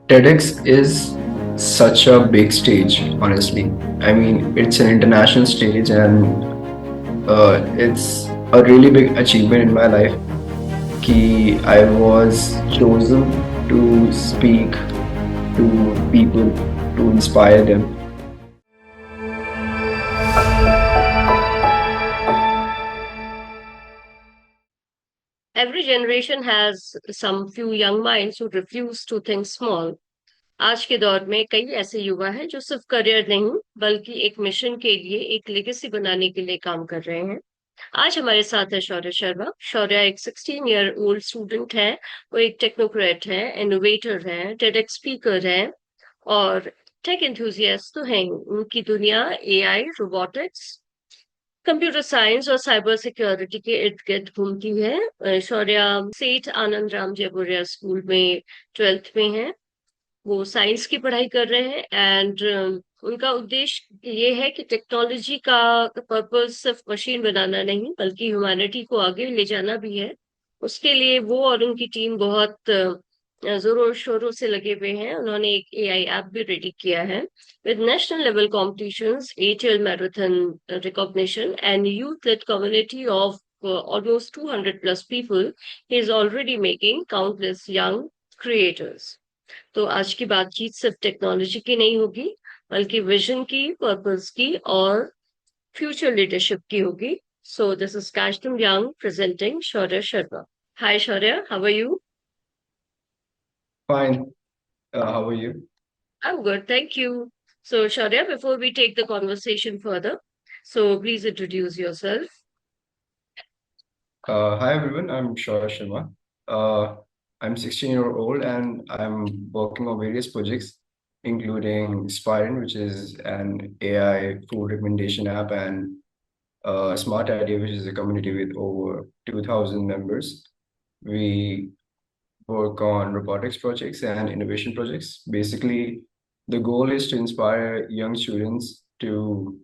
TEDx is such a big stage, honestly. I mean, it's an international stage, and it's a really big achievement in my life. Ki I was chosen to speak to people to inspire them. Every generation has some few young minds who refuse to think small. आज के दौर में कई ऐसे युवा हैं जो सिर्फ करियर नहीं बल्कि एक मिशन के लिए एक लेगेसी बनाने के लिए काम कर रहे हैं। आज हमारे साथ है शौर्य शर्मा। शौर्य एक 16 ओल्ड स्टूडेंट है। वो एक टेक्नोक्रेट है, इनोवेटर है, टेडेक्स स्पीकर है और टेक एंथुजियास्ट तो हैं। उनकी दुनिया एआई, रोबोटिक्स, कंप्यूटर साइंस और साइबर सिक्योरिटी के इर्द गिर्द घूमती है। शौर्या सेठ आनंद राम जयपुरिया स्कूल में 12th में है। वो साइंस की पढ़ाई कर रहे हैं एंड उनका उद्देश्य ये है कि टेक्नोलॉजी का पर्पस सिर्फ मशीन बनाना नहीं बल्कि ह्यूमैनिटी को आगे ले जाना भी है। उसके लिए वो और उनकी टीम बहुत जोरों शोरों से लगे हुए हैं। उन्होंने एक एआई ऐप भी रेडी किया है with national level competitions, ATL marathon recognition, and youth-led community of almost 200 plus people. He is already making countless young creators. तो आज की बातचीत सिर्फ टेक्नोलॉजी की नहीं होगी बल्कि विजन की, पर्पस की और फ्यूचर लीडरशिप की होगी। सो दिस इज काश्तम young presenting Shaurya Sharma. Hi Shaurya, how are you? Fine. How are you? I'm good, thank you. So Shorya, before we take the conversation further, so please introduce yourself. Hi everyone, I'm Shah Sharma. I'm 16-year-old and I'm working on various projects, including Spirin, which is an AI food recommendation app, and Smart Idea, which is a community with over 2,000 members. We work on robotics projects and innovation projects. Basically, the goal is to inspire young students to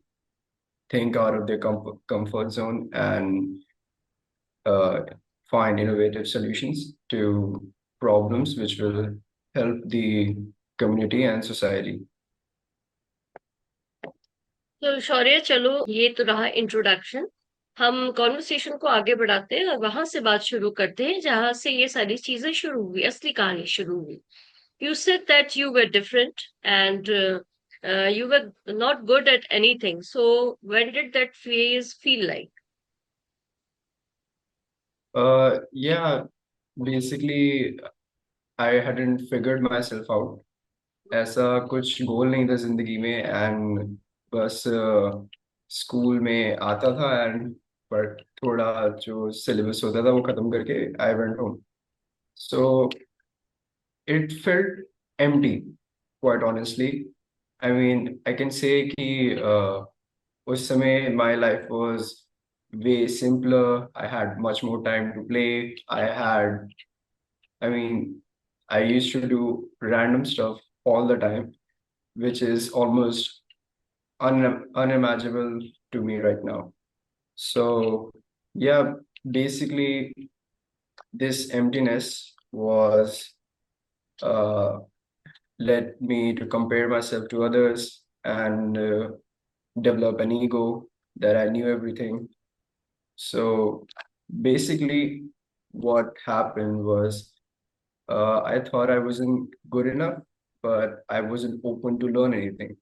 think out of their comfort zone and uh, find innovative solutions to problems which will help the community and society. तो शौर्य चलो, ये तो रहा introduction. हम conversation को आगे बढ़ाते हैं और वहां से बात शुरू करते हैं जहां से ये सारी चीजें शुरू हुई, असली कहानी शुरू हुई। You said that you were different and you were not good at anything. So when did that phase feel like? Yeah, basically, I hadn't figured myself out. ऐसा कुछ गोल नहीं था जिंदगी में एंड बस स्कूल में आता था एंड बट थोड़ा जो सिलेबस होता था वो खत्म करके I went home so it felt empty, quite honestly. I mean, I can say कि उस समय my life was way simpler. I had much more time to play. I mean, I used to do random stuff all the time, which is almost unimaginable to me right now. So, yeah, basically, this emptiness was uh, led me to compare myself to others and develop an ego that I knew everything. So basically, what happened was I thought I wasn't good enough, but I wasn't open to learn anything.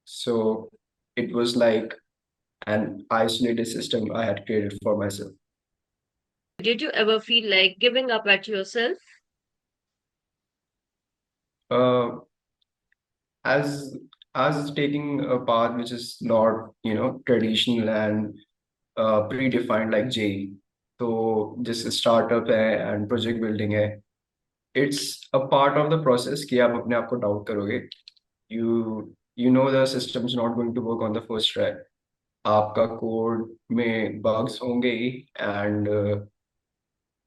So it was like an isolated system I had created for myself. Did you ever feel like giving up at yourself? Uh, as as taking a path which is not, traditional and predefined like JE. तो जैसे startup है and project building है it's a part of the process कि आप अपने आप को doubt करोगे you you know the system is not going to work on the first try आपका कोड में बग्स होंगे ही एंड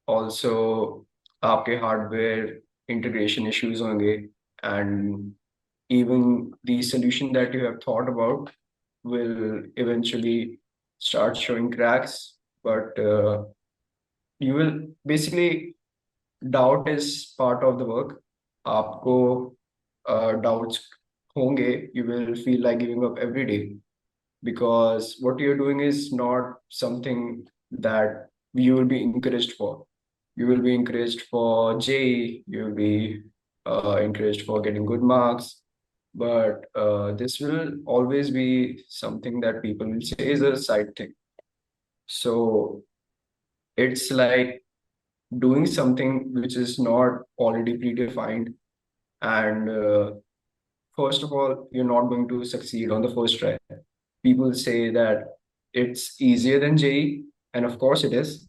ऑल्सो आपके हार्डवेयर इंटीग्रेशन इश्यूज होंगे and even the solution that you have thought about will eventually start showing cracks but you will basically doubt is part of the work आपको doubts होंगे, you will feel like giving up every day, because what you're doing is not something that you will be encouraged for. You will be encouraged for JEE, you will be encouraged for getting good marks, but this will always be something that people will say is a side thing. So it's like doing something which is not already predefined, and first of all, you're not going to succeed on the first try. People say that it's easier than JEE, and of course it is,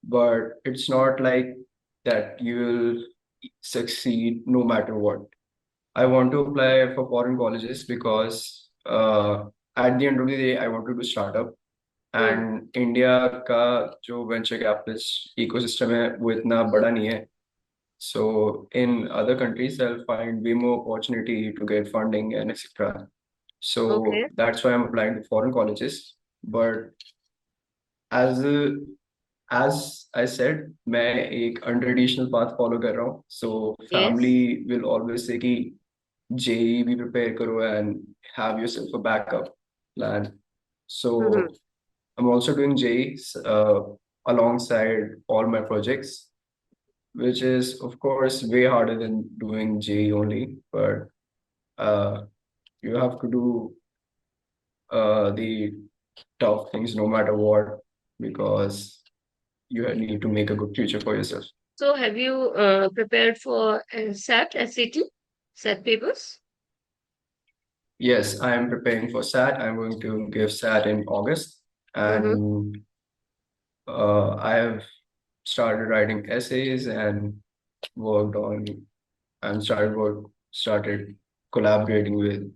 but it's not like that you will succeed no matter what. I want to apply for foreign colleges because at the end of the day, I wanted to start up. Hmm. And India का जो venture capitalist ecosystem है वो इतना बड़ा नहीं है. So in other countries, they'll find way more opportunity to get funding and etc. So Okay. that's why I'm applying to foreign colleges. But as as I said, मैं एक untraditional path follow कर रहा हूँ. So family Yes. will always say कि JEE भी prepare करो and have yourself a backup plan. So hmm. I'm also doing JEE alongside all my projects, which is of course way harder than doing JEE only. But uh, you have to do the tough things no matter what, because you need to make a good future for yourself. So have you prepared for SAT, SAT, SAT papers? Yes, I am preparing for SAT. I'm going to give SAT in August, Mm-hmm. and I have started writing essays and worked on and started collaborating with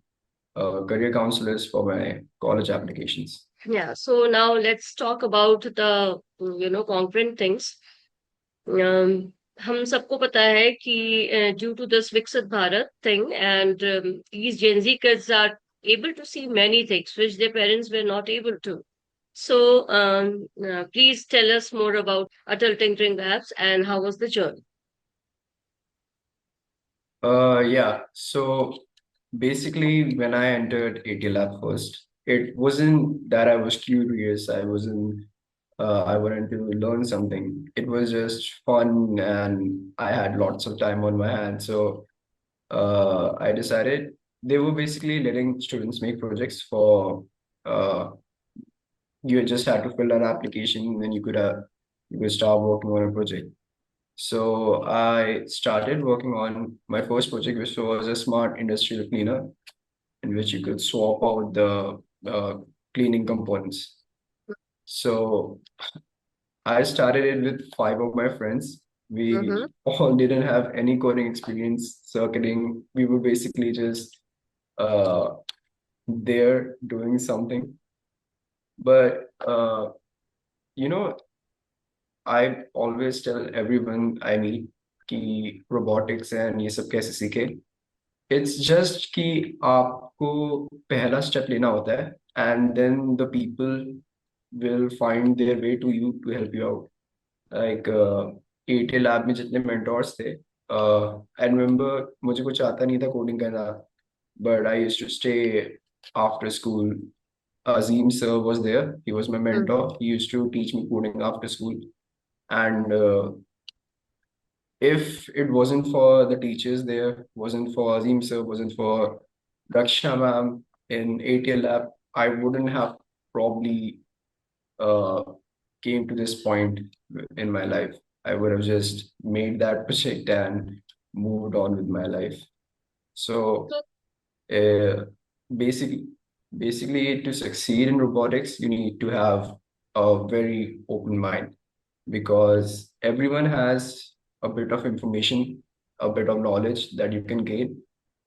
career counselors for my college applications. Yeah. So now let's talk about the concrete things. Um, हम सबको पता है कि due to this Viksit Bharat thing and these Gen Z kids are able to see many things which their parents were not able to. So please tell us more about Atal Tinkering Labs and how was the journey? Yeah, so basically, when I entered AT Lab first, it wasn't that I was curious. I wanted to learn something. It was just fun, and I had lots of time on my hands. So I decided they were basically letting students make projects for uh, you just had to fill an application, and you could start working on a project. So I started working on my first project, which was a smart industrial cleaner, in which you could swap out the cleaning components. So I started it with five of my friends. Mm-hmm. We all didn't have any coding experience, circuiting. We were basically just uh, there doing something. But you know, I always tell everyone I meet कि robotics and ये सब कैसे सीखे. It's just कि आपको पहला step लेना होता है, and then the people will find their way to you to help you out. Like AT lab में जितने mentors थे, I remember मुझे कुछ आता नहीं था coding करना, but I used to stay after school. Azim sir was there. He was my mentor. He used to teach me coding after school. And if it wasn't for the teachers there, wasn't for Azim sir, wasn't for Raksha ma'am in ATL lab, I wouldn't have probably uh, came to this point in my life. I would have just made that project and moved on with my life. So So uh, basically, basically to succeed in robotics, you need to have a very open mind, because everyone has a bit of information, a bit of knowledge that you can gain.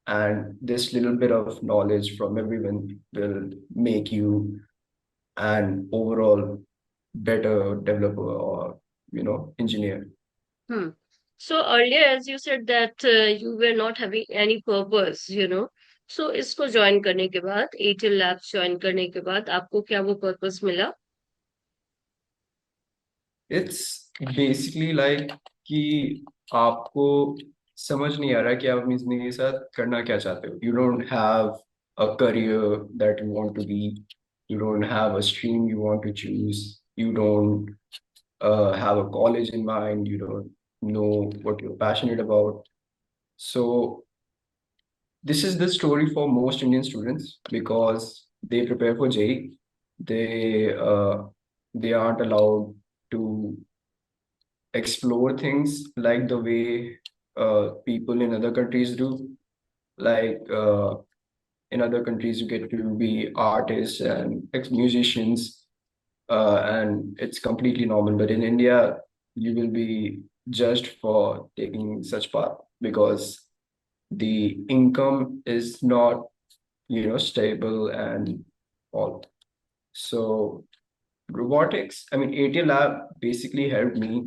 And this little bit of knowledge from everyone will make you an overall better developer or, engineer. Hmm. So earlier, as you said that you were not having any purpose. So इसको join करने के बाद, ATL Labs join करने के बाद आपको क्या वो purpose मिला? It's basically like कि आपको समझ नहीं आ रहा कि आप अपनी जिंदगी के साथ करना क्या चाहते हो. You don't have a career that you want to be. You don't have a stream you want to choose. You don't have a college in mind. You don't know what you're passionate about. So this is the story for most Indian students because they prepare for JEE. They aren't allowed to explore things like the way people in other countries do. Like in other countries, you get to be artists and musicians, and it's completely normal. But in India, you will be judged for taking such path because the income is not, stable and all. So robotics, I mean, ATL Lab basically helped me.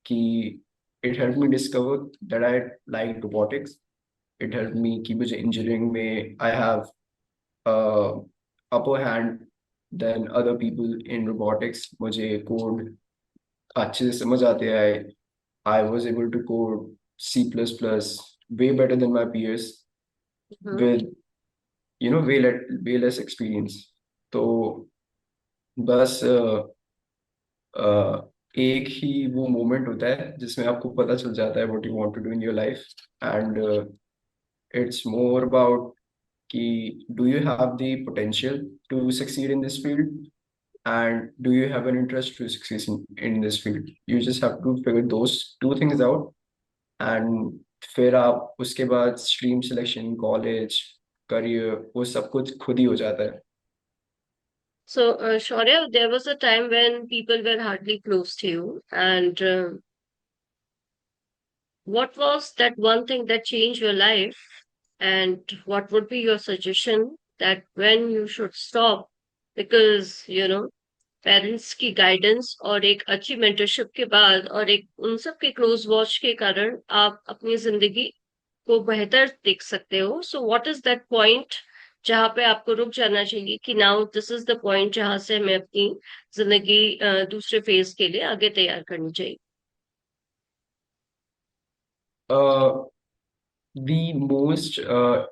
Ki, it helped me discover that I like robotics. It helped me keep engineering may I have uh, upper hand than other people in robotics. मुझे code अच्छे से समझ आते हैं. I was able to code C++ way better than my peers hmm. with, way less experience. तो बस एक ही वो मोमेंट होता है जिसमें आपको पता चल जाता है what you want to do in your life. And it's more about कि do you have the potential to succeed in this field and do you have an interest to succeed in this field. You just have to figure those two things out. And फिर आप उसके बाद stream selection college career वो सब कुछ खुद ही हो जाता है. So, Shaurya, there was a time when people were hardly close to you, and what was that one thing that changed your life? And what would be your suggestion that when you should stop? Because, parents की guidance और एक अच्छी mentorship के बाद और एक उन सब के क्लोज वॉच के कारण आप अपनी जिंदगी को बेहतर देख सकते हो. So what is that point जहां पे आपको रुक जाना चाहिए कि now this is the point जहां से हमें अपनी जिंदगी दूसरे फेज के लिए आगे तैयार करनी चाहिए. uh, the most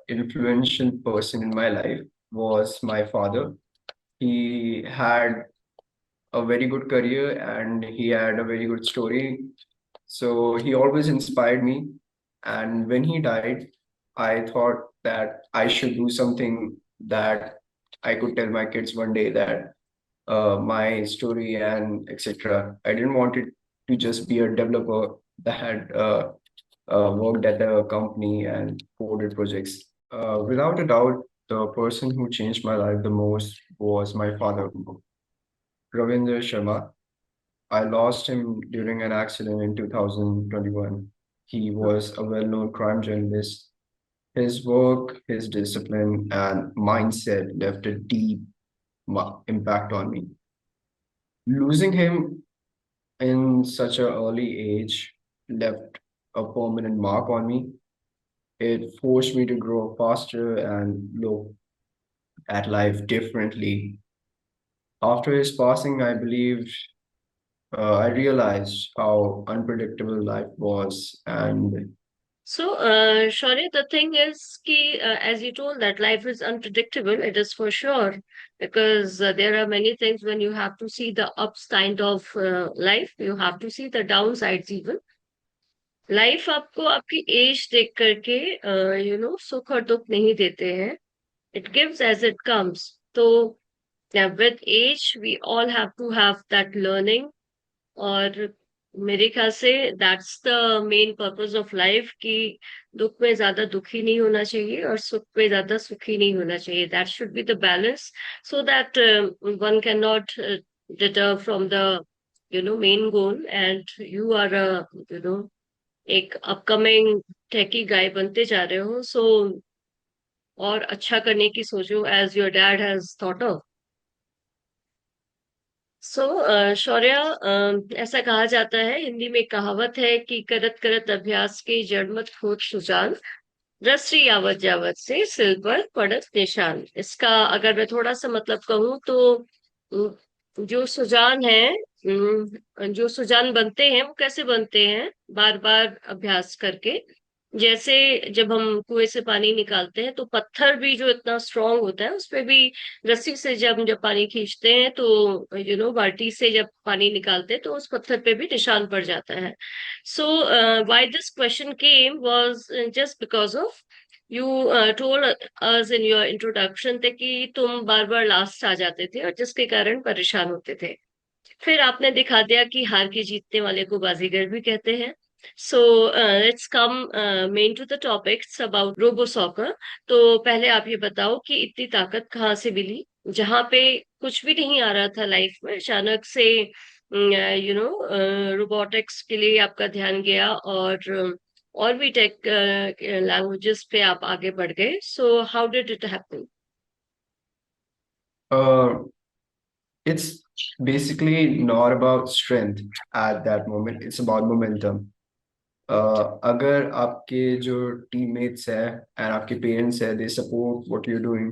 influential person in my life was my father. He had a very good career and he had a very good story. So he always inspired me. And when he died, I thought that I should do something that I could tell my kids one day that my story and etc. I didn't want it to just be a developer that had worked at a company and coded projects. Without a doubt, the person who changed my life the most was my father, Ravindra Sharma. I lost him during an accident in 2021. He was a well-known crime journalist. His work, his discipline, and mindset left a deep impact on me. Losing him in such an early age left a permanent mark on me. It forced me to grow faster and look at life differently. After his passing, I believe I realized how unpredictable life was, and So, Shaurya, the thing is, as you told, that life is unpredictable. It is for sure, because there are many things when you have to see the ups kind of life, you have to see the downsides even. Life आपको आपकी as देख करके सुख और दुख नहीं देते हैं. It gives as it comes. तो with age we all have to have that learning. और मेरे ख्याल से that's the main purpose of life कि दुख में ज्यादा दुखी नहीं होना चाहिए और सुख में ज्यादा सुखी नहीं होना चाहिए. That should be the balance so that one can not deter from the main goal. And you are you know एक अपकमिंग टेकी गाय बनते जा रहे हो. सो और अच्छा करने की सोचो as your dad has thought of. So Shaurya, ऐसा कहा जाता है, हिंदी में कहावत है कि करत करत अभ्यास के जड़ मत खोज सुजान, रसरी यावत जावत से सिल पर पड़त निशान. इसका अगर मैं थोड़ा सा मतलब कहूँ तो जो सुजान है, जो सुजान बनते हैं वो कैसे बनते हैं? बार बार अभ्यास करके. जैसे जब हम कुएं से पानी निकालते हैं तो पत्थर भी जो इतना स्ट्रांग होता है उस पे भी रस्सी से जब पानी खींचते हैं तो बाल्टी से जब पानी निकालते हैं तो उस पत्थर पे भी निशान पड़ जाता है. So why this question came was just because of you told us in your introduction थे कि तुम बार बार लास्ट आ जाते थे और जिसके कारण परेशान होते थे. फिर आपने दिखा दिया कि हार के जीतने वाले को बाजीगर भी कहते हैं. So let's come main to the topics about robo soccer. तो पहले आप ये बताओ कि इतनी ताकत कहाँ से मिली, जहाँ पे कुछ भी नहीं आ रहा था लाइफ में, अचानक से रोबोटिक्स के लिए आपका ध्यान गया और भी टेक लैंग्वेजेस पे आप आगे बढ़ गए. So how did it happen? Uh, it's basically not about strength at that moment. It's about momentum. अगर आपके जो टीममेट्स है एंड आपके पेरेंट्स है, they support what you doing,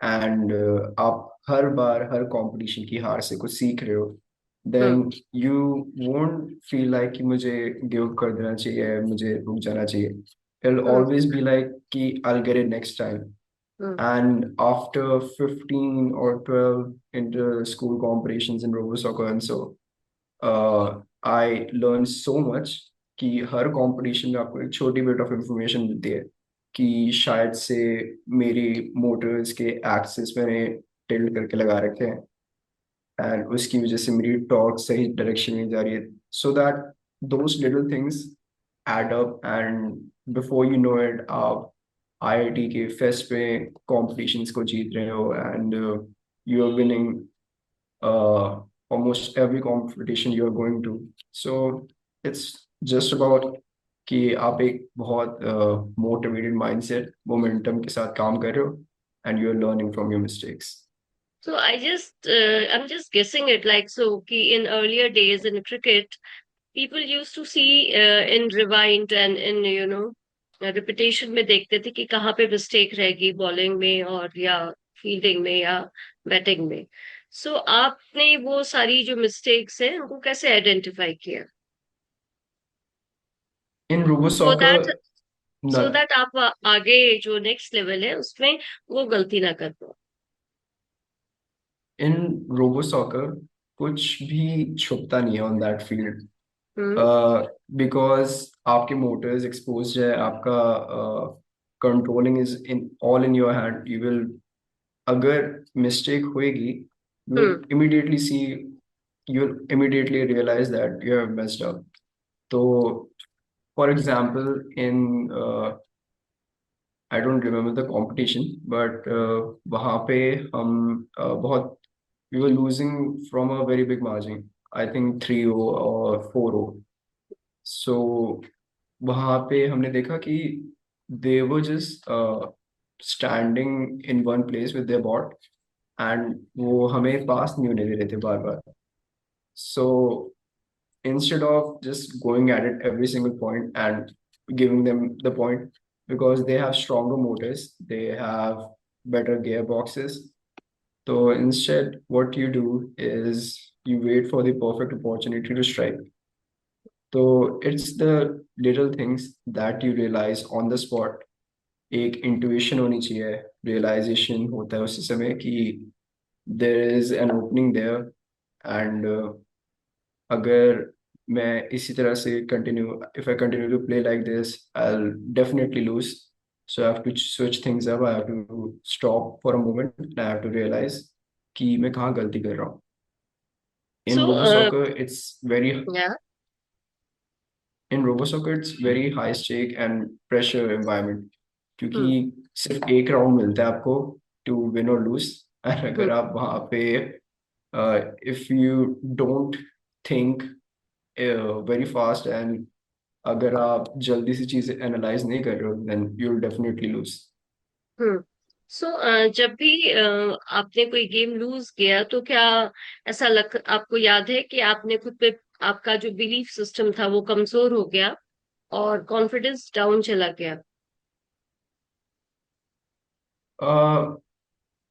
and आप हर बार हर कंपटीशन की हार से कुछ सीख रहे हो, hmm. Then you won't feel like कि मुझे गिव अप कर देना चाहिए, मुझे रुक जाना चाहिए. It will hmm. Always be like कि I will get it next time. Hmm. And after 15 or 12 inter-school competitions in robo soccer and so, I learned so much कि हर कंपटीशन में आपको एक छोटी बिट ऑफ इंफॉर्मेशन मिलती है कि शायद से मेरी मोटर्स के एक्सिस मैंने टिल्ट करके लगा रखे हैं एंड उसकी वजह से मेरी टॉर्क सही डायरेक्शन में जा रही है. So that those little things add up and before you know it आप आईआईटी के फेस्ट पे कॉम्पिटिशन्स को जीत रहे हो and you are winning almost every competition you are going to. So it's just about कि आप एक बहुत मोटिवेटेड माइंडसेट मोमेंटम के साथ काम कर रहे हो and you are learning from your mistakes. So I'm just guessing it like so. Ki in earlier days in cricket, people used to see in rewind and in repetition में देखते थे कि कहाँ पे मिस्टेक रहेगी बॉलिंग में और या फील्डिंग में या बैटिंग में. सो आपने वो सारी जो मिस्टेक्स हैं उनको कैसे आइडेंटिफाई किया, In robo so soccer, that आप आगे जो नेक्स्ट लेवल है उसमें वो गलती ना कर पाओ? इन रोबो सॉकर कुछ भी छुपता नहीं है on that field. Hmm. Because आपके मोटर्स एक्सपोज है, आपका controlling is in all in your hand. You will, अगर मिस्टेक होएगी, you hmm. Will immediately see, you will immediately realise that you have messed up. तो for example in, I don't remember the competition, but वहाँ पे हम बहुत, we were losing from a very big margin. I think 3-0 or 4-0. So वहाँ पे हमने देखा कि they were just standing in one place with their bot and वो हमें पास नहीं होने दे रहे थे बार बार. So instead of just going at it every single point and giving them the point, because they have stronger motors, they have better gearboxes. So instead, what you do is you wait for the perfect opportunity to strike. So it's the little things that you realize on the spot. एक intuition होनी चाहिए, realization होता है उसी समय कि there is an opening there and अगर मैं इसी तरह से continue, if I continue to play like this, I'll definitely lose. So I have to switch things up. I have to stop for a moment and I have to realize कि मैं कहाँ गलती कर रहा हूँ. In so robo soccer, it's very या. in robo soccer it's very high stake and pressure environment क्योंकि हम्म. सिर्फ एक राउंड मिलता है आपको टू विन और लूज. और हम्म. अगर आप वहाँ पे if you don't think very fast and अगर आप जल्दी से चीजें एनालाइज नहीं कर रहे हो, then you will definitely lose. Hmm. So जब भी आपने कोई गेम लूज किया तो क्या ऐसा लग आपको याद है कि आपने खुद पे आपका जो बिलीफ सिस्टम था वो कमजोर हो गया और कॉन्फिडेंस डाउन चला गया?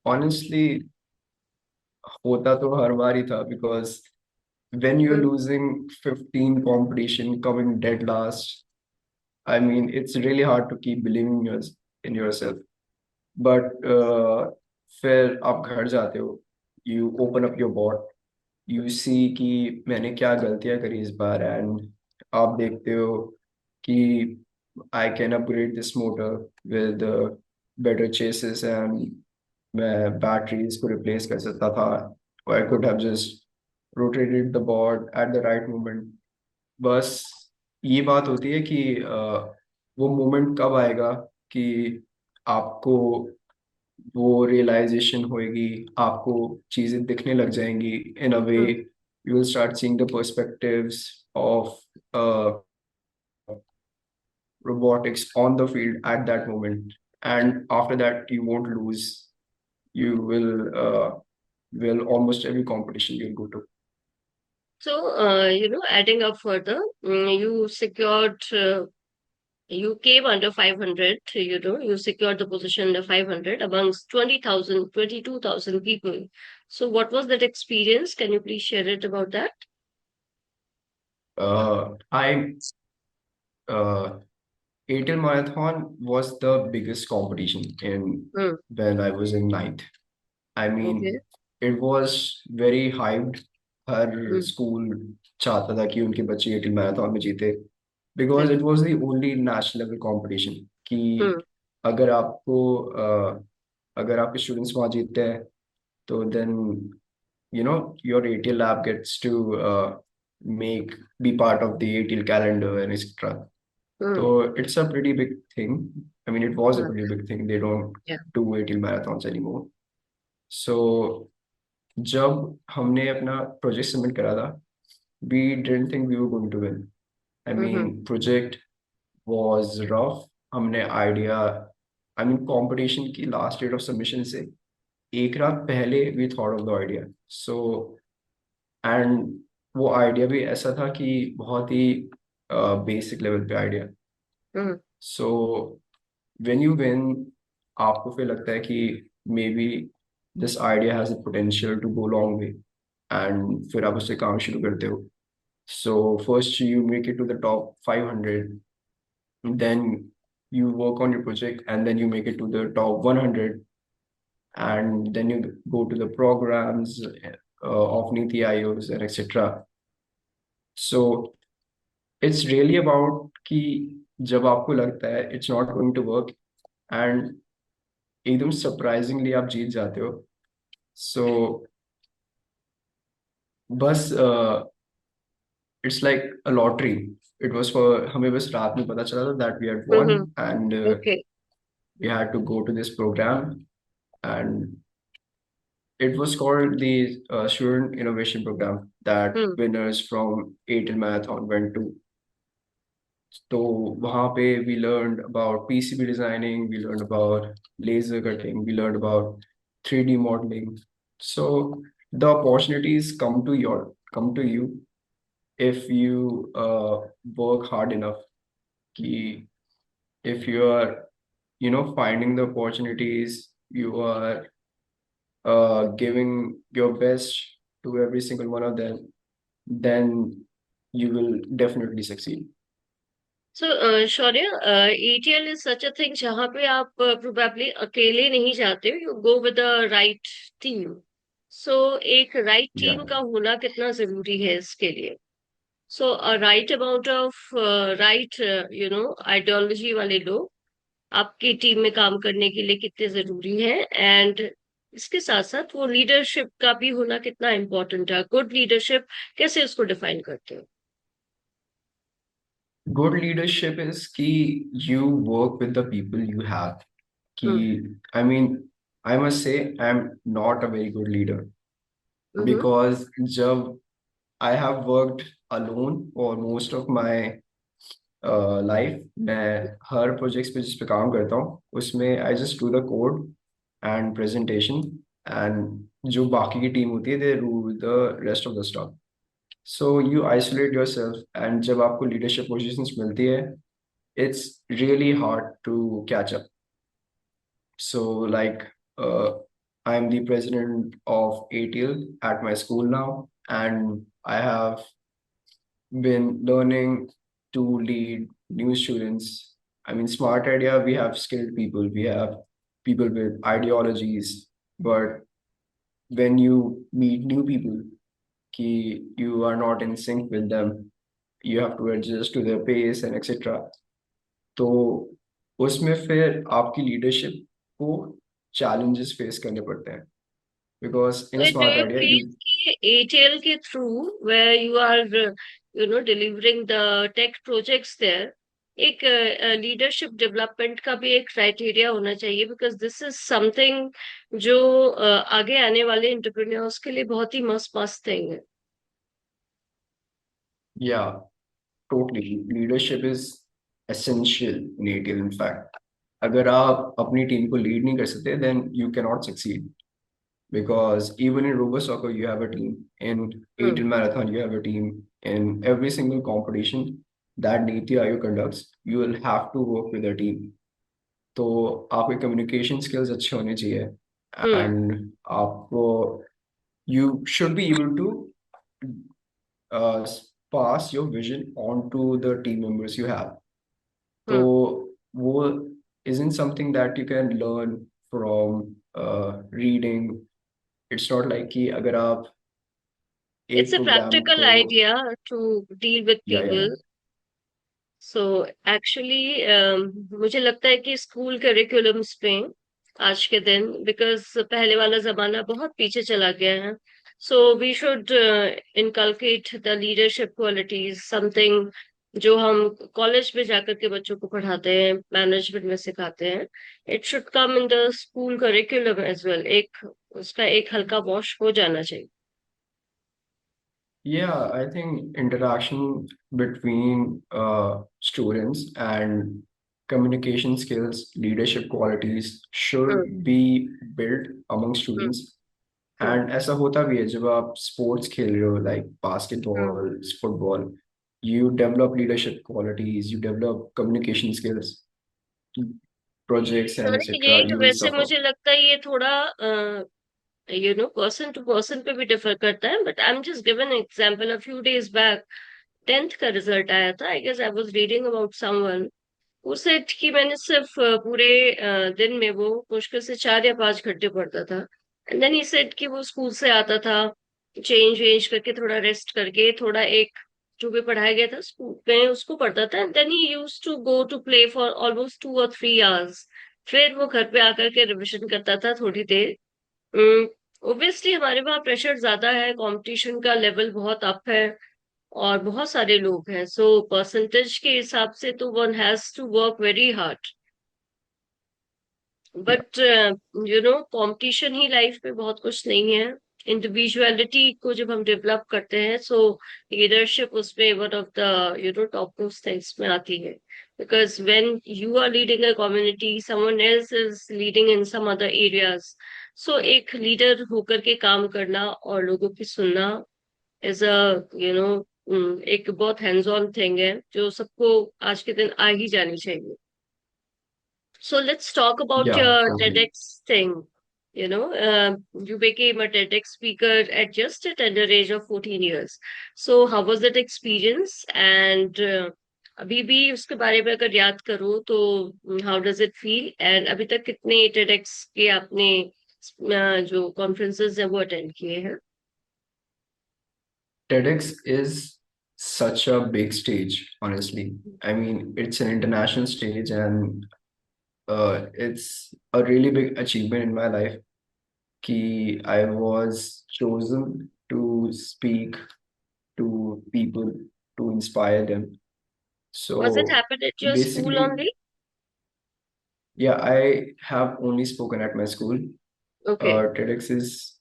ऑनेस्टली होता तो हर बार ही था because when you're hmm. losing 15 competition coming dead last, I mean, it's really hard to keep believing in yourself. But फिर आप घर जाते हो, you open up your board, you see कि मैंने क्या गलतियां करी इस बार, एंड आप देखते हो कि I can upgrade this motor with better chassis, and मैं बैटरीज को रिप्लेस कर सकता था, or I could have just rotated the board at the right moment. बस ये बात होती है कि वो मोमेंट कब आएगा कि आपको वो रियलाइजेशन होएगी, आपको चीजें दिखने लग जाएंगी in a way, hmm. You will start seeing the perspectives of robotics on the field at that moment, and after that you won't lose. You will almost every competition you'll go to. So, adding up further, you secured, you came under 500, you secured the position under 500 amongst 20,000, 22,000 people. So, what was that experience? Can you please share it about that? I ATL Marathon was the biggest competition in Hmm. when I was in ninth. I Okay. mean, it was very hyped. Her Hmm. School चाहता था कि उनके बच्चे eighteen marathon में जीते, because Correct. It was the only national level competition कि Hmm. अगर आपको अगर आपके स्टूडेंट्स वहाँ जीतते हैं, तो then your ATL lab gets to make be part of the ATL calendar and etc. Hmm. So it's a pretty big thing. I mean, it was a Hmm. pretty big thing. They don't Yeah. do ATL marathons anymore. So जब हमने अपना project submit करा था, we didn't think we were going to win. I Mm-hmm. mean, project was rough. हमने idea, I mean competition की last date of submission से एक रात पहले we thought of the idea. So and वो idea भी ऐसा था कि बहुत ही बेसिक लेवल पे idea. Hmm. So when you win, आपको फिर लगता है कि maybe this idea has the potential to go long way, and फिर आप उससे काम शुरू करते हो. So first you make it to the top 500, then you work on your project, and then you make it to the top 100, and then you go to the programs of Niti Aayog and etc. So it's really about कि जब आपको लगता है it's not going to work, and एकदम surprisingly आप जीत जाते हो. सो बस it's like a lottery. It was for हमें बस रात में पता चला था that we had won, Mm-hmm. And Okay. We had to go to this programme, and it was called the Student Innovation Program that Hmm. winners from ATL Marathon went to. तो वहाँ पे we learned about PCB designing, we learned about laser cutting, we learned about 3D modeling. So the opportunities come to you if you work hard enough. कि if you are finding the opportunities, you are giving your best to every single one of them, then you will definitely succeed. So, Shaurya, ETL is such a thing जहाँ पे आप probably अकेले नहीं जाते हो, you go with the right team. So, एक right Yeah. team का होना कितना जरूरी है इसके लिए? So, a right amount of right, ideology वाले लोग आपकी टीम में काम करने के लिए कितने जरूरी है, एंड इसके साथ साथ वो लीडरशिप का भी होना कितना इम्पोर्टेंट है. गुड लीडरशिप कैसे उसको डिफाइन करते हो? Good leadership is key. You work with the people you have. Hmm. Key. I mean, I must say I'm not a very good leader, hmm. because जब I have worked alone for most of my life, मैं हर projects पे जिस पे काम करता हूँ उसमें I just do the code and presentation, and जो बाकी की टीम होती है they rule the rest of the stuff. So you isolate yourself, and जब आपको leadership positions मिलती है, it's really hard to catch up. So like uh, I'm the president of ATL at my school now, and I have been learning. to lead new students. I mean, smart idea, we have skilled people, we have people with ideologies, but when you meet new people, you are not in sync with them, you have to adjust to their pace and etc. तो उसमें फिर आपकी leadership को challenges face करने पड़ते हैं, because in a So do smart you idea feel you, कि ATL के through where you are delivering the tech projects there, एक लीडरशिप डेवलपमेंट का भी एक क्राइटेरिया होना चाहिए, बिकॉज दिस इज समथिंग जो आगे आने वाले एंटरप्रेन्योर्स के लिए बहुत ही मस्त मस्त थिंग है. yeah, totally, leadership is essential in ATL in fact. अगर आप अपनी टीम को लीड नहीं कर सकते then you cannot succeed, because even in rover soccer you have a team, in hmm. 18 marathon you have a team, in every single competition that Niti Aayog conducts you will have to work with a team. तो आपके communication skills अच्छे होने चाहिए, hmm. And आपको you should be able to pass your vision on to the team members you have. तो हम्म. वो isn't something that you can learn from reading. It's not like कि अगर आप इट्स एक अ प्रोग्राम प्रैक्टिकल को, idea to deal with या people. So actually मुझे लगता है कि स्कूल करिकुलम्स में आज के दिन, बिकॉज पहले वाला जमाना बहुत पीछे चला गया है, so we should inculcate the leadership qualities, something जो हम कॉलेज में जाकर के बच्चों को पढ़ाते हैं, मैनेजमेंट में सिखाते हैं. It should come in the school curriculum as well. एक उसका एक हल्का वॉश हो जाना चाहिए. yeah, I think interaction between students and communication skills, leadership qualities hmm. should be built among hmm. students. Hmm. And ऐसा होता भी है जब आप स्पोर्ट्स खेल रहे हो like hmm. Basketball, football, you develop leadership qualities, you develop communication skills, projects and etc. Communicate You will वैसे suffer. मुझे लगता है ये थोड़ा पर्सन टू पर्सन पे भी डिफर करता है, but I am just given example. A few days back 10th का रिजल्ट आया था. I guess I was reading about someone who said कि मैंने सिर्फ पूरे दिन में वो मुश्किल से 4 या 5 घंटे पढ़ता था. एंड देन ही सेड कि वो स्कूल से आता था, चेंज वेंज करके, थोड़ा रेस्ट करके, थोड़ा एक जो भी पढ़ाया गया था स्कूल में उसको पढ़ता था, and then he used to go to play for almost 2 और 3 आवर्स. फिर वो घर पे आकर के रिविजन करता था थोड़ी देर. ओब्वियसली हमारे वहाँ प्रेशर ज्यादा है, कंपटीशन का लेवल बहुत अप है, और बहुत सारे लोग हैं, सो परसेंटेज के हिसाब से तो one has to work very hard. Yeah, but competition ही लाइफ में बहुत कुछ नहीं है. इंडिविजुअलिटी को जब हम डेवलप करते हैं, सो लीडरशिप उसमें one of the top most things में आती है. Because when you are leading a community, someone else is leading in some other areas, so एक लीडर होकर के काम करना और लोगों की सुनना इज अ यू नो एक बहुत हैंड्स ऑन थिंग है जो सबको आज के दिन आ ही जानी चाहिए. So let's talk about yeah, your totally. TEDx thing. You became a TEDx speaker at just a tender age of 14 years. So how was that experience? And अभी भी उसके बारे में अगर याद करो तो how does it feel? And अभी तक कितने TEDx के आपने जो conferences हैं वो attend किए हैं? TEDx is such a big stage, honestly. I mean, it's an international stage, and it's a really big achievement in my life. Ki I was chosen to speak to people to inspire them. Was it So happened at your school basically, only? yeah, I have only spoken at my school. Okay. TEDx is,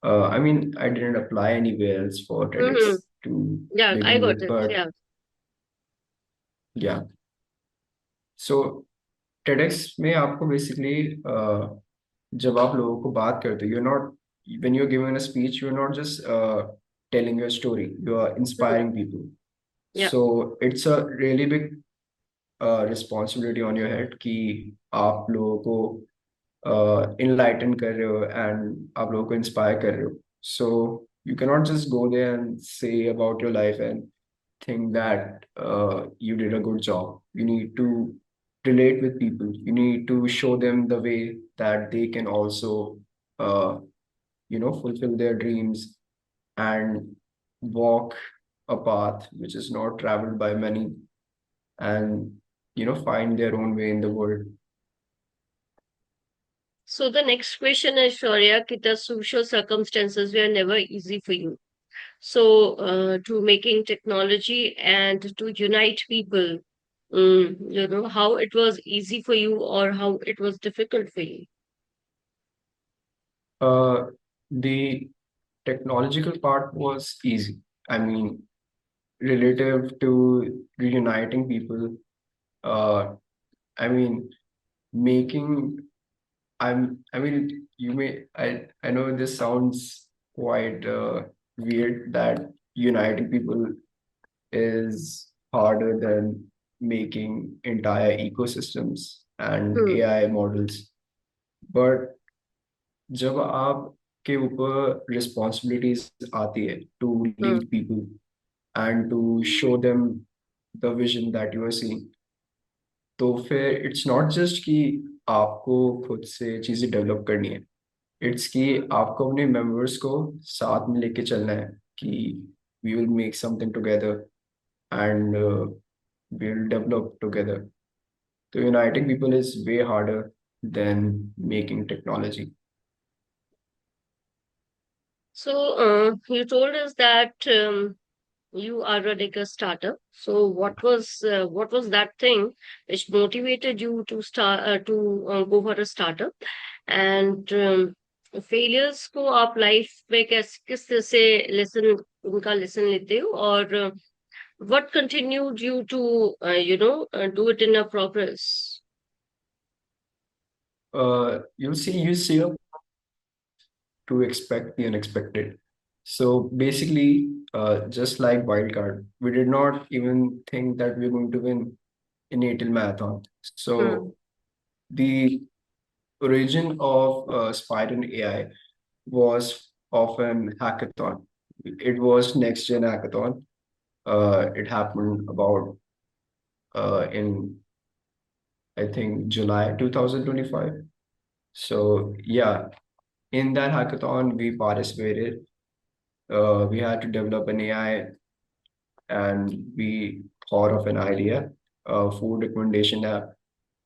I mean, I didn't apply anywhere else for Mm-hmm. TEDx to Yeah, I begin got with, it. but Yeah. yeah. So TEDx में आपको basically जब आप लोगों को बात करते हो, you're not, when you're giving a speech, you're not just telling your story, you are Mhm. inspiring people. Yeah. So it's a really big responsibility on your head कि आप लोगों को इनलाइटन कर रहे हो एंड आप लोगों को इंस्पायर कर रहे हो. So you can not just go there and say about your life and think that you did a good job. You need to relate with people. You need to show them the way that they can also, uh, fulfill their dreams and walk a path which is not traveled by many, and find their own way in the world. So the next question is, Shaurya, कि the social circumstances were never easy for you. So, to making technology and to unite people, how it was easy for you or how it was difficult for you. Uh, the technological part was easy. I mean, relative to reuniting people, uh, I mean, making, I mean, I know this sounds quite weird that uniting people is harder than making entire ecosystems and Hmm, AI models. But जब आपके ऊपर responsibilities आती है to hmm, lead people and to show them the vision that you are seeing, तो फिर it's not just कि आपको खुद से चीजें डेवलप करनी है, इट्स कि आपको अपने मेंबर्स को साथ में लेके चलना है कि we will make something together and we'll develop together. So uniting people is way harder than making technology. So, you told us that you are running a startup. So, what was that thing which motivated you to start go for a startup? And failures को आप life में किस तरह से lesson उनका lesson लेते हो और what continued you to do it in a progress? You see up to expect the unexpected. So basically, just like Wildcard, we did not even think that we were going to win in ATL Marathon. Hmm. So the origin of Spyron AI was of an hackathon. It was Next Gen Hackathon. It happened about in I think July 2025. So yeah, in that hackathon we participated. We had to develop an AI and we thought of an idea, food recommendation app,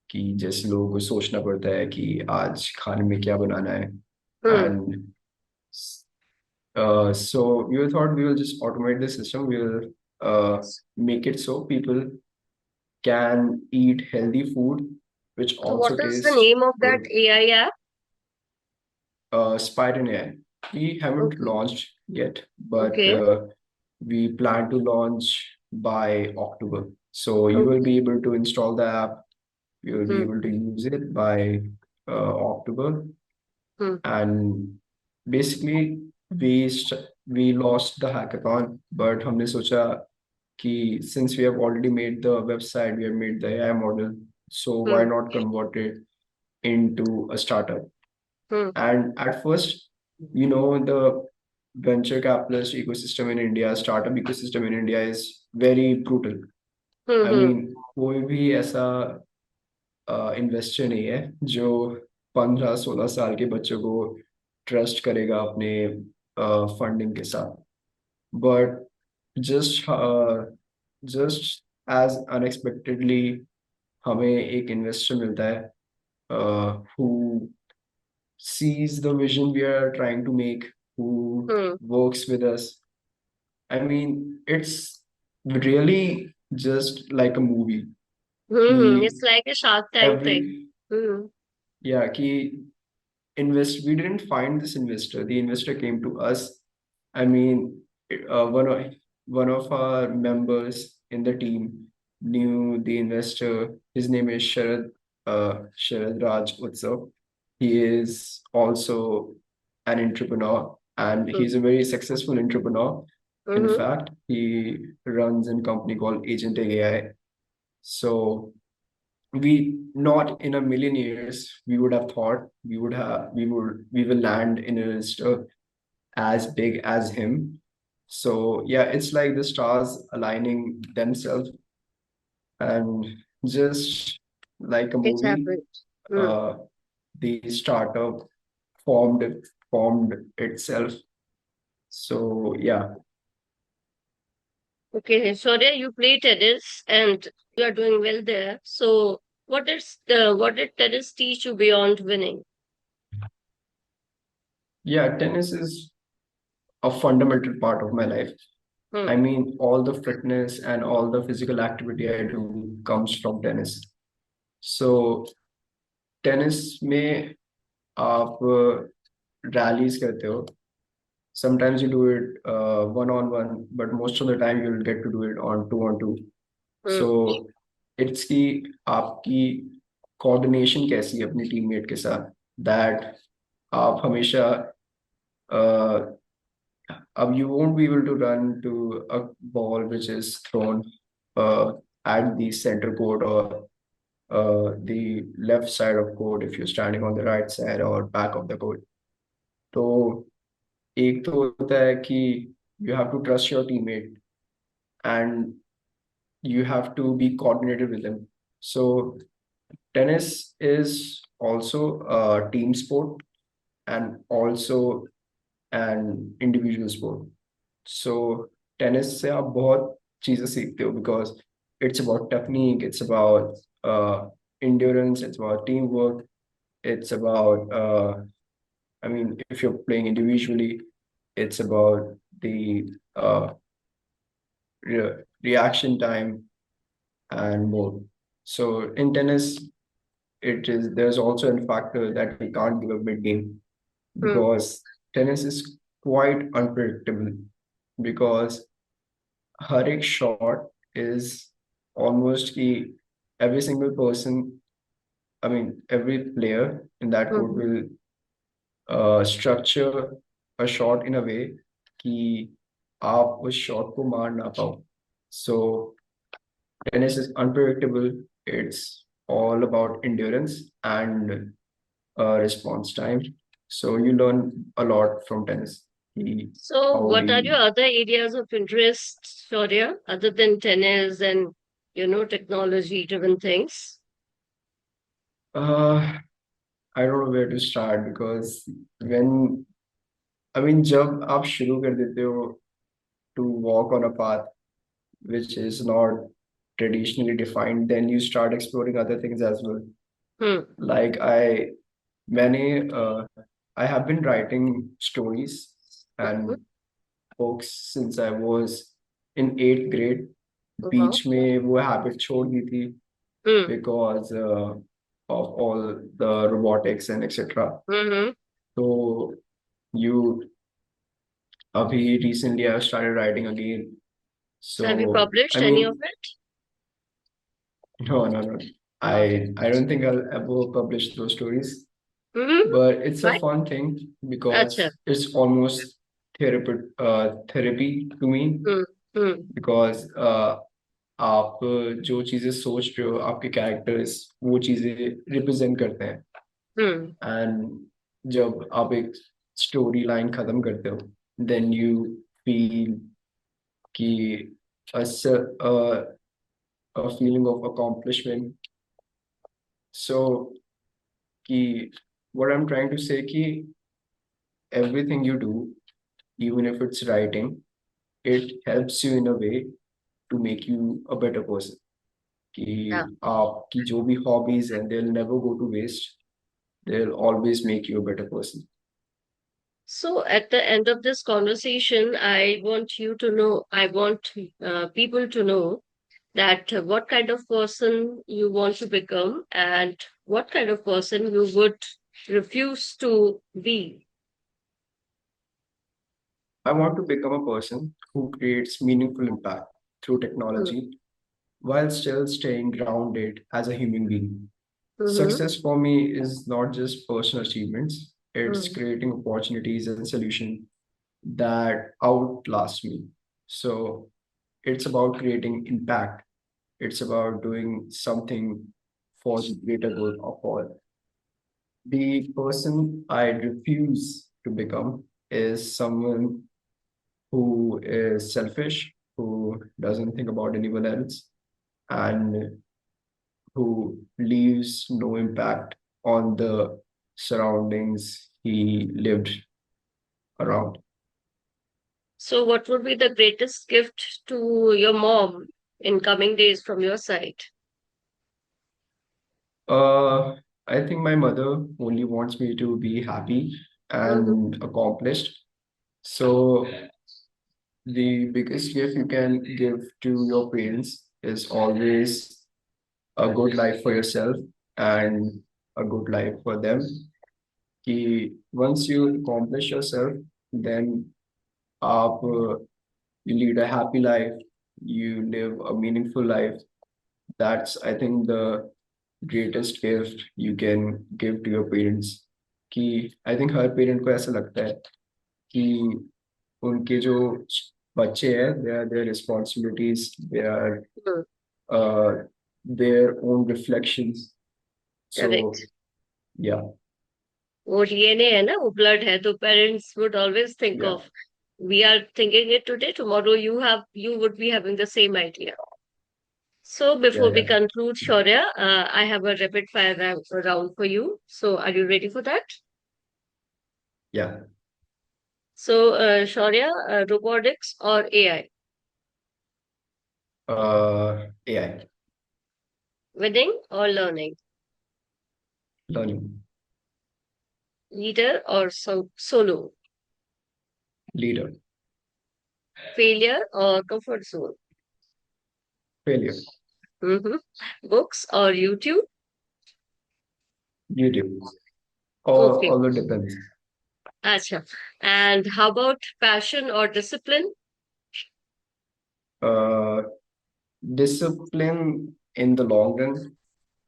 कि जैसे लोगों को सोचना पड़ता है कि आज खाने में क्या बनाना है. Hmm. And so we thought we will just automate the system. We will make it so people can eat healthy food, which So, what also is the tastes name of that good. AI app? Spider AI. We haven't Okay. launched yet, but Okay. we plan to launch by October. So you will Okay. be able to install the app. You will be Hmm. able to use it by October. Hmm. And basically, we lost the hackathon, but हमने सोचा कि since we have already made the website, we have made the AI model, so why Hmm. not convert it into a startup? Hmm. And at first, the venture capitalist ecosystem in India, startup ecosystem in India is very brutal. Hmm. I Hmm. mean, कोई भी ऐसा investor नहीं है जो 15-16 साल के बच्चों को ट्रस्ट करेगा अपने फंडिंग के साथ. But just just as unexpectedly हमें एक इन्वेस्टर मिलता है who sees the vision we are trying to make, who Hmm. works with us. I mean, it's really just like a movie. Hmm. Ki It's like a Shark Tank thing. every Hmm. yeah, ki we didn't find this investor. The investor came to us. I mean, one of our members in the team knew the investor. His name is Sharad Raj Utsav. He is also an entrepreneur and Hmm. he's a very successful entrepreneur. In Hmm. fact, he runs a company called Agent AI. So we not in a million years we would have thought we will land in a register as big as him. So yeah, it's like the stars aligning themselves, and just like a It movie, happened. Hmm. uh, the startup formed formed itself. So yeah, Okay, Shaurya, you play tennis and you are doing well there. So, what did tennis teach you beyond winning? yeah, tennis is a fundamental part of my life. I Hmm. mean, all the fitness and all the physical activity I do comes from tennis. So tennis में आप rallies करते हो. Sometimes you do it one on one, but most of the time you'll get to do it on two on two. Hmm. So it's कि आपकी coordination कैसी है अपनी teammate के साथ, that आप हमेशा uh, अब you won't be able to run to a ball which is thrown uh, at the center court or the left side of court if you're standing on the right side or back of the court. तो एक तो होता है कि you have to trust your teammate and you have to be coordinated with them. So tennis is also a team sport and also an individual sport. So tennis से आप बहुत चीजें सीखते हो because it's about technique, it's about endurance, it's about teamwork, it's about I mean, if you're playing individually, it's about the reaction time and more. So in tennis, there's also a factor that we can't give a mid game Hmm. because tennis is quite unpredictable because हर एक shot is almost कि every single person, I mean every player in that court Hmm. will structure a shot in a way कि आप उस shot को मार ना पाओ. So tennis is unpredictable. It's all about endurance and response time. So you learn a lot from tennis. So, How what are your we other areas of interest, Shaurya, other than tennis and, technology-driven things? uh, I don't know where to start because when I mean जब आप शुरू कर देते हो to walk on a path which is not traditionally defined, then you start exploring other things as well. Hmm. Like मैंने I have been writing stories Hmm. and books since I was in eighth grade. Wow. बीच में वो habit छोड़ दी थी Hmm. because of all the robotics and etc. Hmm. So you अभी recently I started writing again. So, have you So I published any of mean, it? no. Not I yet. don't think I'll ever publish those stories, Hmm. but it's a Why? fun thing Acha. because it's almost therapy to me Hmm. Hmm. because आप जो चीजें सोच रहे हो आपके characters वो चीजें represent करते हैं Hmm. एंड जब आप एक स्टोरी लाइन खत्म करते हो देन यू फील कि a, se- a feeling of accomplishment. So कि what I'm trying to say कि everything you do, even if it's writing, it helps you in a way to make you a better person. Yeah. कि आपकी जो भी hobbies and they'll never go to waste. They'll always make you a better person. So, at the end of this conversation, I want people to know that what kind of person you want to become and what kind of person you would refuse to be. I want to become a person who creates meaningful impact through Hmm. technology while still staying grounded as a human being. Mm-hmm. Success for me is not just personal achievements, it's Hmm. creating opportunities and solutions that outlast me. So it's about creating impact. It's about doing something for the greater good of all. The person I refuse to become is someone who is selfish, who doesn't think about anyone else, and who leaves no impact on the surroundings he lived around. So, what would be the greatest gift to your mom in coming days from your side? Uh, I think my mother only wants me to be happy Mhm. and accomplished. So the biggest gift you can give to your parents is always a good life for yourself and a good life for them. कि once you accomplish yourself, then आप you lead a happy life, you live a meaningful life. That's, I think, the greatest gift you can give to your parents. कि I think her parent को ऐसा लगता है कि उनके जो बच्चे हैं, they are their responsibilities, they are Hmm. uh, their own reflections. So Correct. yeah, वो डीएनए है ना, वो ब्लड है, तो parents would always think yeah, of we are thinking it today, tomorrow you would be having the same idea. So yeah, before we yeah, conclude, Shaurya, I have a rapid fire round for you. So are you ready for that? yeah. So Shaurya, robotics or AI? AI, Winning or learning? learning, Leader or solo? leader, Failure or comfort zone? failure, Hmm. Books or YouTube? YouTube. Okay. All it depends. Acha. And how about passion or discipline? Uh, Discipline in the long run,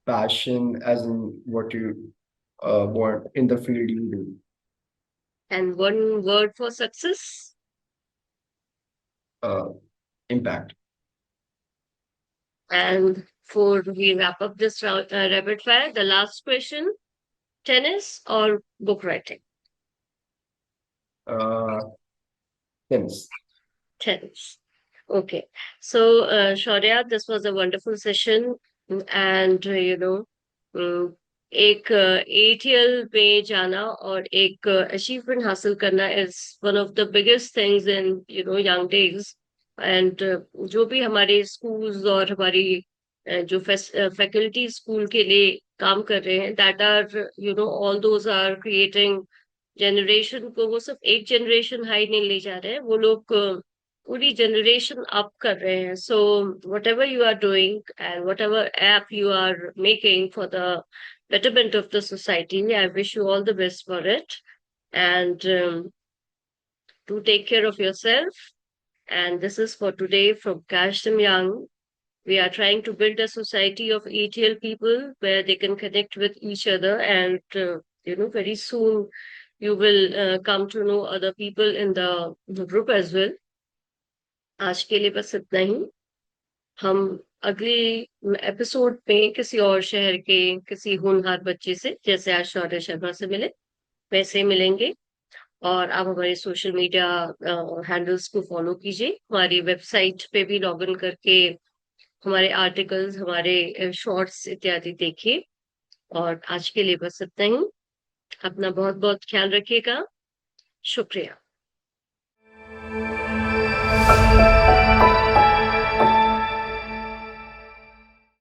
passion as in what you want in the field you do. And one word for success? Uh, Impact. And before we wrap up this rapid fire, the last question, tennis or book writing? Uh, Tennis. Tennis. Okay. So, Shaurya, this was a wonderful session. And, um, एक ATL में जाना और एक achievement हासिल करना is one of the biggest things in young days and जो भी हमारे स्कूल्स और हमारी जो फैकल्टी स्कूल के लिए काम कर रहे हैं that are all those are creating generation को, वो सिर्फ एक जनरेशन हाई नहीं ले जा रहे हैं, वो लोग पूरी जनरेशन अप कर रहे हैं. So whatever you are doing and whatever app you are making for the betterment of the society, I wish you all the best for it. And to take care of yourself. And this is for today from Cash Them Young. We are trying to build a society of ETL people where they can connect with each other. And, very soon you will come to know other people in the group as well. आज के लिए बस इतना ही. हम अगले episode में किसी और शहर के किसी होनहार बच्चे से, जैसे आज शौर्य शर्मा से मिले, वैसे ही मिलेंगे. और आप हमारे सोशल मीडिया हैंडल्स को फॉलो कीजिए, हमारी वेबसाइट पे भी लॉग इन करके हमारे आर्टिकल्स, हमारे शॉर्ट्स इत्यादि देखिए. और आज के लिए बस इतना ही. अपना बहुत बहुत ख्याल रखिएगा. शुक्रिया.